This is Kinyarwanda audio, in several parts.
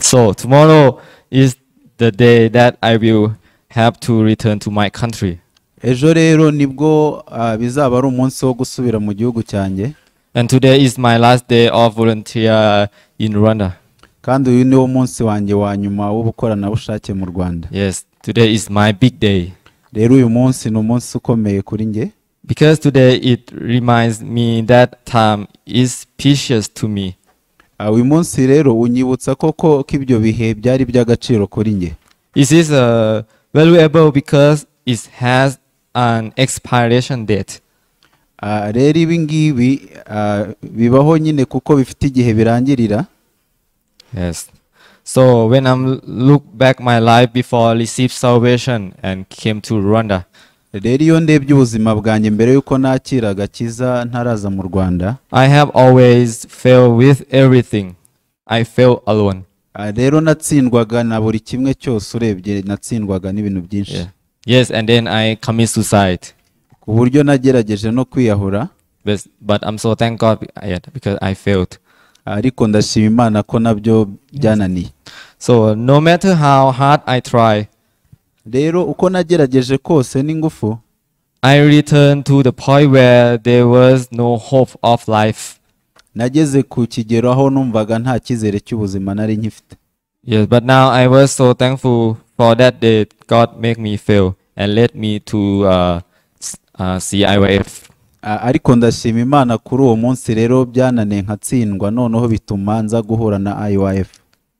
So tomorrow is the day that I will have to return to my country. ejo rero nibwo bizaba ari umunsi wo gusubira mu gihugu cyanjye, And today is my last day of volunteer in Rwanda. kandi uyu niwo munsi wanjye wa nyuma w'ubukoranabushake mu Rwanda. Yes, today is my big day. Rero uyu munsi ni umunsi ukomeye kuri njye, Because today it reminds me that time is precious to me. uyu munsi rero unyibutsa koko ko ibyo bihe byari by'agaciro kuri njye. It is valuable because it has an expiration date. Rero ibi ngibi bibaho nyine kuko bifite igihe birangirira. Yes. So when I look back my life before I received salvation and came to Rwanda, Rero iyo ndebye ubuzima bwanjye mbere yuko nakira agakiza ntaraza mu Rwanda, I have always failed with everything. I felt alone. rero natsindwaga na buri kimwe cyose, urebye natsindwaga n'ibintu byinshi. Yeah. Yes, and then I commit suicide. Ku buryo nagerageje no kwiyahura, But I'm so thank God because I failed. ariko ndashima Imana ko nabyo byananiye. So no matter how hard I try, Rero uko nagerageje kose n'ingufu, I returned to the point where there was no hope of life. nageze ku kigero aho numvaga nta cyizere cy'ubuzima nari nkifite. Yes, but now I was so thankful for that day God make me fail and led me to CIYF. Ariko ndashima Imana kuri uwo munsi rero byananiye nkatsindwa, noneho bituma nza guhura na IYF.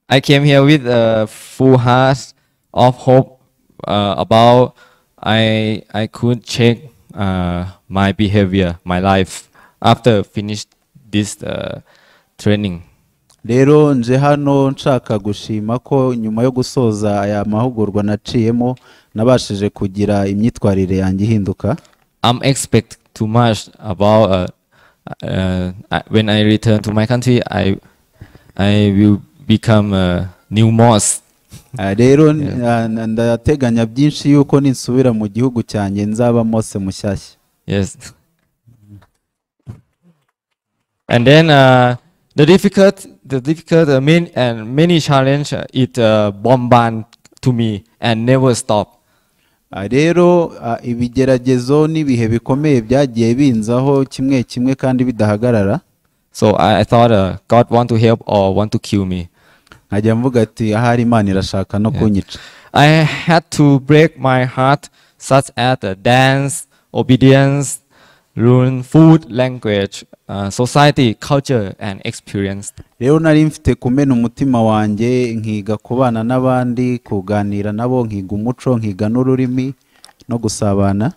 I came here with a full heart of hope about I could check my behavior, my life after finished this training. Rero nje hano nshaka gushima ko nyuma yo gusoza aya mahugurwa naciyemo nabashije kugira imyitwarire yanjye ihinduka. I'm expect too much about when I return to my country. I will become a new Moses. Rero ndateganya byinshi yuko ninsubira mu gihugu cyanjye nzaba Mose mushyashya. Yes. And then the difficult many challenge it bombard to me and never stop. Rero ibigeragezo n'ibihe bikomeye byagiye binzaho kimwe kimwe kandi bidahagarara. So I thought God want to help or want to kill me. Nkajya mvuga ati ahari Imana irashaka no kunyica. I had to break my heart such as dance, obedience, learn food, language, society, culture and experience. Rero nari mfite kumena umutima wanjye, nkiga kubana n'abandi, kuganira nabo, nkiga umuco, nkiga n'ururimi no gusabana.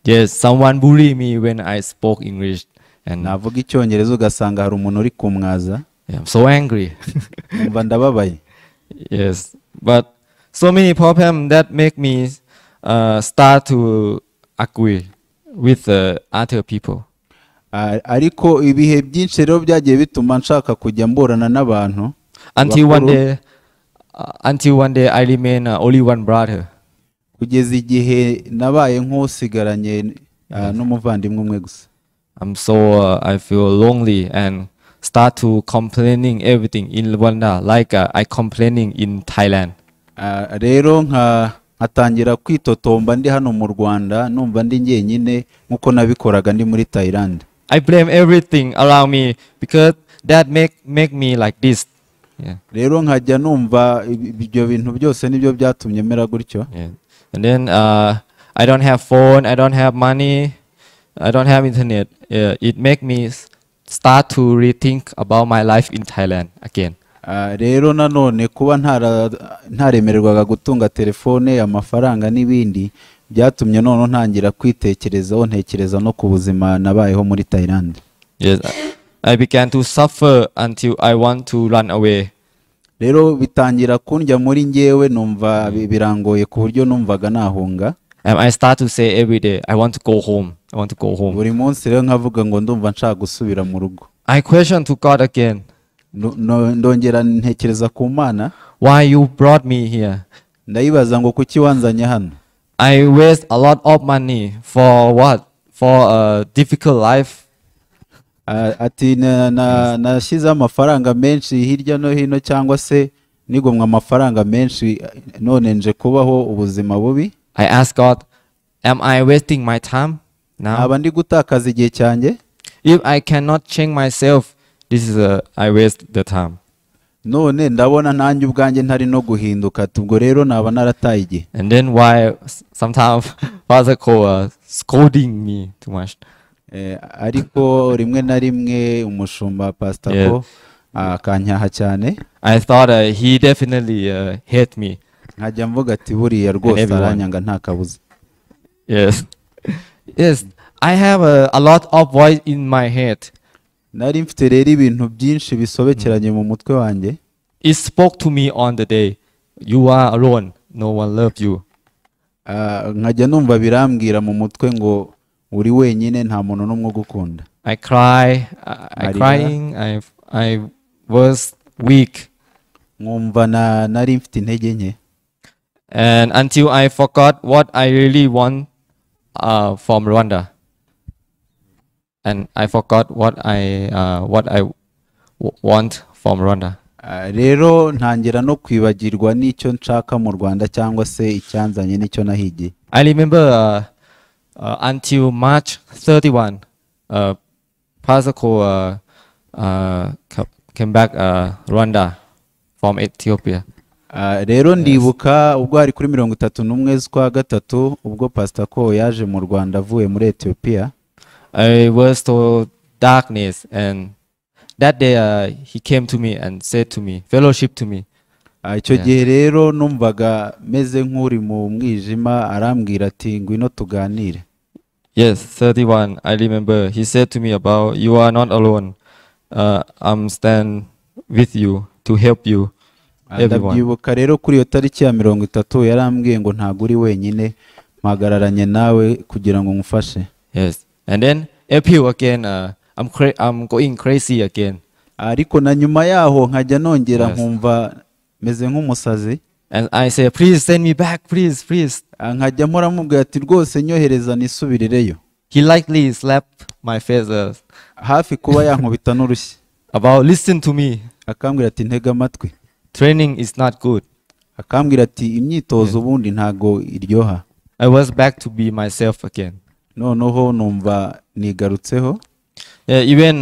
Yes, someone bullied me when I spoke English and navuga icyongereza ugasanga hari umuntu uri kumwaza. I'm so angry. Umva ndababaye. Yes, but so many problems that make me start to agree with other people. Ariko ibihe byinshi rero byagiye bituma nshaka kujya mburana n'abantu. Until one day I remain only one brother. Kugeza igihe nabaye nk'usigaranye n'umuvandimwe umwe gusa. I feel lonely and start to complaining everything in Rwanda like I complaining in Thailand. Rero nkatangira kwitotomba ndi hano mu Rwanda, numva ndi njyenyine nkuko nabikoraga ndi muri Thailand. I blame everything around me because that make me like this. Yeah. Rero nkajya numva ibyo bintu byose nibyo byatumye mera gutyo. Yeah. And then I don't have phone, I don't have money, I don't have internet. It make me start to rethink about my life in Thailand again. Rero nanone kuba ntaremererwaga gutunga telefone, amafaranga n'ibindi byatumye none ntangira kwitekerezaho, ntekereza no ku buzima nabayeho muri Thailand. Yes, I began to suffer until I want to run away. Rero bitangira kundya muri njyewe, numva birangoye ku buryo numvaga nahunga. And I start to say every day, I want to go home. I want to go home. Buri munsi rero nkavuga ngo ndumva nshaka gusubira mu rugo. I question to God again. Ndongera ntekereza ku Mana. Why you brought me here? Ndayibaza ngo kuki wanzanye hano? I waste a lot of money for what? For a difficult life. Ati nashyize amafaranga menshi hirya no hino, cyangwa se nigomwa amafaranga menshi none nje kubaho ubuzima bubi. I asked God, am I wasting my time now? aba ndi gutakaza igihe cyanjye. If I cannot change myself, this is I waste the time. None ndabona nanjye ubwanjye ntari no guhinduka, ubwo rero naba narataye igihe. And then why sometimes Father Ko scolding me too much. Ariko rimwe na rimwe umushumba Pastor Ko akanyaha cyane. I thought he definitely hate me. Nkajya mvuga ati buriya rwose aranyanga nta kabuza. Yes. Yes, I have a lot of voice in my head. Nari mfite rero ibintu byinshi bisobekeranye mu mutwe wanjye. It spoke to me on the day, you are alone, no one loves you. Nkajya numva birambwira mu mutwe ngo uri wenyine nta muntu n'umwe ugukunda. I crying, I was weak. Nkumva nari mfite intege nke. And until I forgot what I really want from Rwanda. And I forgot what I want from Rwanda. Rero ntangira no kwibagirwa n'icyo nshaka mu Rwanda cyangwa se icyanzanye n'icyo nahigiye. I remember until March 31, Pastor Ko came back Rwanda from Ethiopia. Rero ndibuka ubwo hari kuri 31 z'ukwa gatatu ubwo Pastor Ko yaje mu Rwanda avuye muri Ethiopia. I was so darkness, and that day he came to me and said to me, fellowship to me. Icyo gihe rero numvaga meze nk'uri mu mwijima, arambwira ati ngwino tuganire. Yes, 31. I remember he said to me about, you are not alone. I'm stand with you to help you. Ndabyibuka rero kuri iyo tariki ya 30 yarambwiye ngo ntago uri wenyine, mpagararanye nawe kugira ngo ngufashe. Yes. And then April again, I'm going crazy again. Ariko na nyuma yaho nkajya nongera nkumva meze nk'umusazi. And I say, please send me back, please. Nkajya mpora mubwira ati rwose nyohereza nisubirireyo. He likely slapped my face. Hafi kuba yankubita n'urushyi. About listen to me. Akambwira ati ntega amatwi. Training is not good. Akambwira ati imyitozo ubundi ntago iryoha. I was back to be myself again. Noneho numva nigarutseho. Even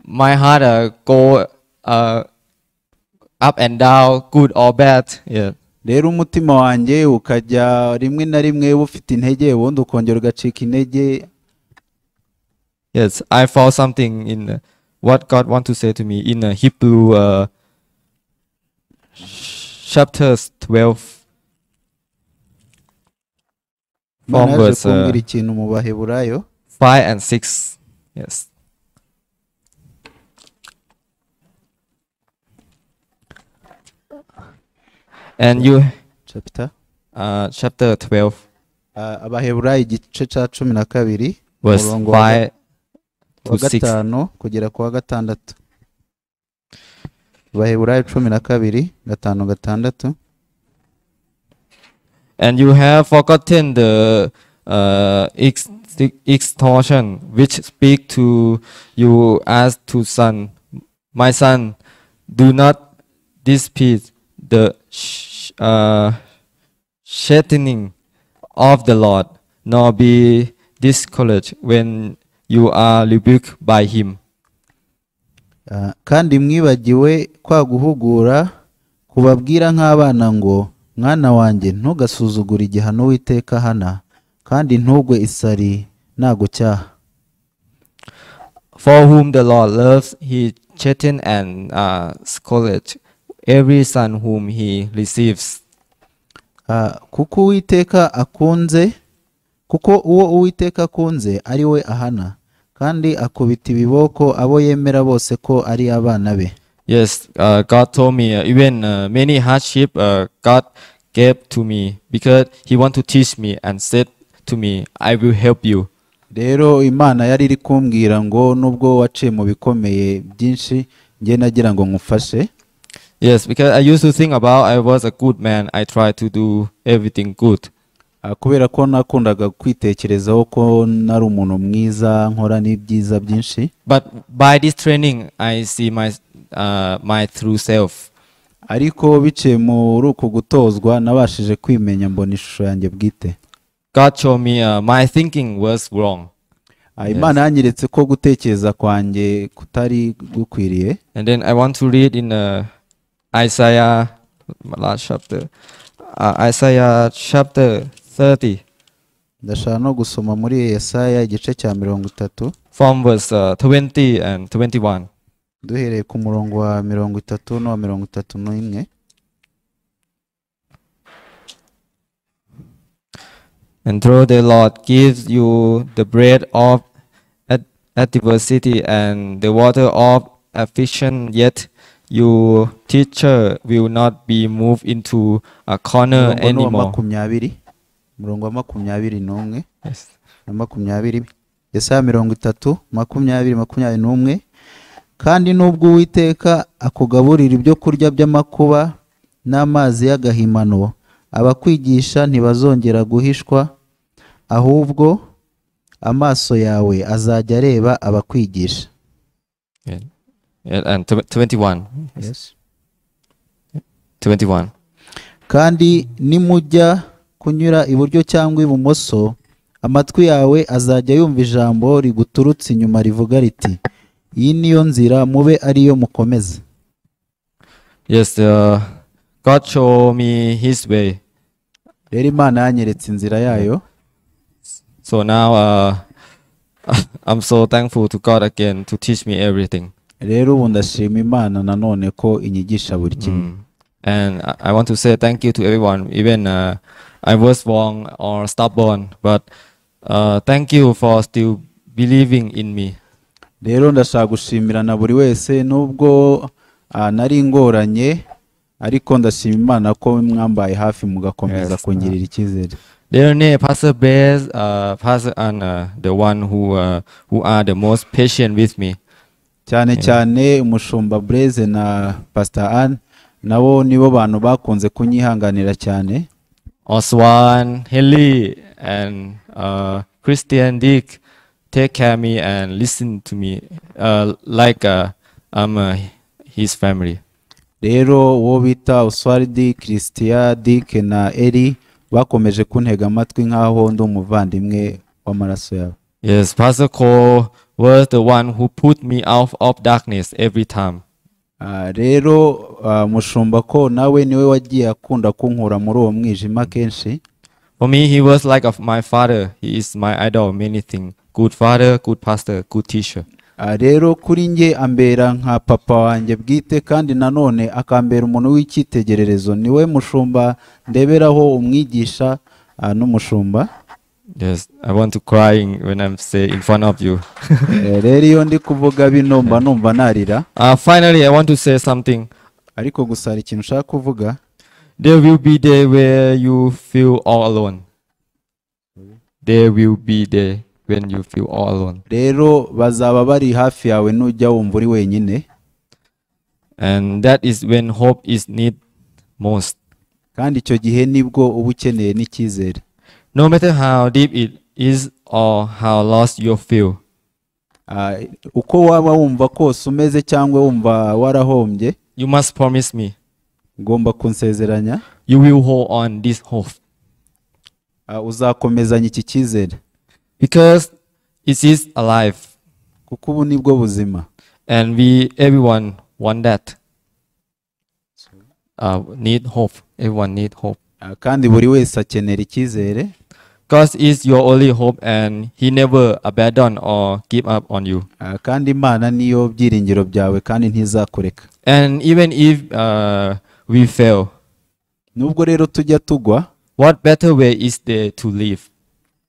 my heart go up and down, good or bad. Yeah. Rero umutima wanjye ukajya rimwe na rimwe ufite intege, ubundi ukongera ugacika intege. Yes, I found something in what God want to say to me in Hebrew chapter 12. From verse 5 and 6. Yes. And you chapter 12 Abaheburayo igice cya 12 verse 5 to 6 kugera ku wa gatandatu. Abaheburayo 12 5-6. And you have forgotten the extortion which speak to you as to son. My son, do not despise the chastening of the Lord, nor be discouraged when you are rebuked by him. Kandi mwibagiwe kwa guhugura kubabwira nk'abana ngo mwana wanjye ntugasuzugure igihano Uwiteka hana, kandi ntugwe isari nagucyaha. For whom the Lord loves, he chastens and scourges every son whom he receives. Kuko uwo Uwiteka akunze ari we ahana, kandi akubita ibiboko abo yemera bose ko ari abana be. Yes, God told me even many hardship God gave to me because he want to teach me and said to me, I will help you. Rero Imana yari iri kumbwira ngo nubwo waciye mu bikomeye byinshi nge nagira ngo ngufashe. Yes, because I used to think about I was a good man. I tried to do everything good. Kubera ko nakundaga kwitekerezaho ko nari umuntu mwiza nkora n'ibyiza byinshi. But by this training I see my true self. ariko biciye muri uku gutozwa nabashije kwimenya mbona ishusho yanjye bwite. God showed me my thinking was wrong. Imana yanyeretse ko gutekereza kwanjye kutari gukwiriye. And then I want to read in Isaiah last chapter, Isaiah chapter 30. Ndashaka no gusoma muri Yesaya igice cya 30 from verse 20 and 21. duhereye ku murongo wa 30 no 31. And though the Lord gives you the bread of adversity and the water of affliction, yet your teacher will not be moved into a corner anymore. Murongo wa 21 Yes. na 20. Yesaya 30, 21. Kandi nubwo Uwiteka akugaburira ibyo kurya by'amakuba n'amazi y'agahimano, abakwigisha ntibazongera guhishwa, ahubwo amaso yawe azajya areba abakwigisha. And 21. Yes. 21. Kandi nimujya kunyura iburyo cyangwa ibumoso, amatwi yawe azajya yumva ijambo riguturutse inyuma rivuga riti, iyi niyo nzira mube ariyo mukomeza. Yes, God showed me his way. Rero Imana yanyeretse inzira yayo. So now I'm so thankful to God again to teach me everything. Rero ubu ndashima Imana nanone ko inyigisha buri kimwe. And I want to say thank you to everyone, even I was wrong or stubborn, but thank you for still believing in me. Rero ndashaka gushimira na buri wese nubwo nari ingoranye, ariko ndashima Imana ko mwambaye hafi mugakomeza kongirira icyizere. Dear Pastor Bez, Pastor Anna, the one who are the most patient with me. Cyane cyane umushumba Blaise na Pastor Anne nabo nibo bantu bakunze kunyihanganira cyane. Oswan, Haley, and Christian Dick take care of me and listen to me like I'm his family. Rero wo bita Oswald, Christian Dick na Eli bakomeje kuntega amatwi nkaho ndi umuvandimwe w'amaraso yawe. Yes, Pastor Cole was the one who put me out of darkness every time. Rero mushumba ko nawe niwe wagiye akunda kunkura muri uwo mwijima kenshi. For me, he was like my father. He is my idol, many things. Good father, good pastor, good teacher. Rero kuri nge ambera nka papa wanjye bwite, kandi nanone akambera umuntu w'icyitegererezo. Niwe mushumba ndeberaho umwigisha n'umushumba. Yes, I want to cry when I'm in front of you. Rero iyo ndi kuvuga bino mba numva narira. Finally, I want to say something. Ariko gusa hari ikintu ushaka kuvuga. There will be day where you feel all alone. There will be day when you feel all alone. Rero bazaba bari hafi yawe nujya wumva uri wenyine. And that is when hope is need most. Kandi icyo gihe nibwo uba ukeneye n'icyizere. No matter how deep it is or how lost you feel. Uko waba wumva kose umeze cyangwa wumva warahombye, you must promise me. Ngomba kunsezeranya. You will hold on this hope. Uzakomezanya iki cyizere. Because it is alive. Kuko ubu nibwo buzima. And everyone want that. Need hope. Everyone need hope. Kandi buri wese akenera icyizere. God is your only hope and he never abandon or give up on you. Kandi Imana niyo byiringiro byawe kandi ntizakureka. And even if we fail, nubwo rero tujya tugwa, what better way is there to live?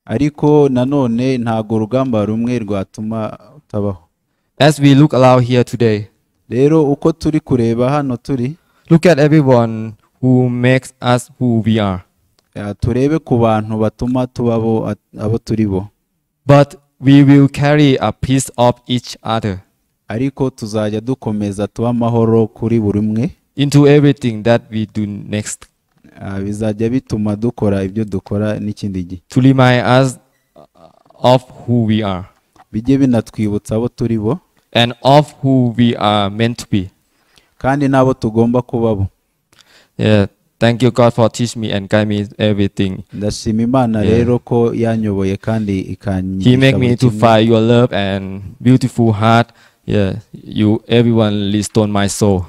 Ariko nanone ntago urugamba rumwe rwatuma utabaho. As we look around here today, rero uko turi kureba hano turi, look at everyone who makes us who we are. Turebe ku bantu batuma tubabo abo turi bo. But we will carry a piece of each other. Ariko tuzajya dukomeza tuba amahoro kuri buri umwe. Into everything that we do next. Bizajya bituma dukora ibyo dukora n'ikindi gihe. To remind us of who we are. Bijye binatwibutsa abo turi bo. And of who we are meant to be. Kandi nabo tugomba kubabo. Yeah, thank you God for teach me and guide me everything. ndashima imana Yeah. rero ko yanyoboye kandi He ikanyigisha make buri me to kimwe. find your love and beautiful heart. Yeah, you everyone restore my soul.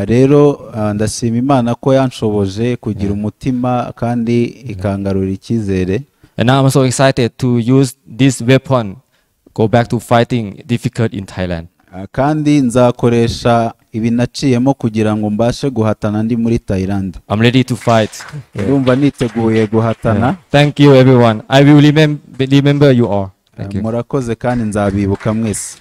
Rero ndashima imana ko yanshoboje kugira umutima kandi ikangarura icyizere. And now I'm so excited to use this weapon, go back to fighting difficult in Thailand. Kandi nzakoresha ibi naciyemo kugira ngo mbashe guhatana ndi muri Thailand. I'm ready to fight. Ndumva niteguye guhatana. Thank you everyone. I will remember you all. Thank you. Murakoze kandi nzabibuka mwese.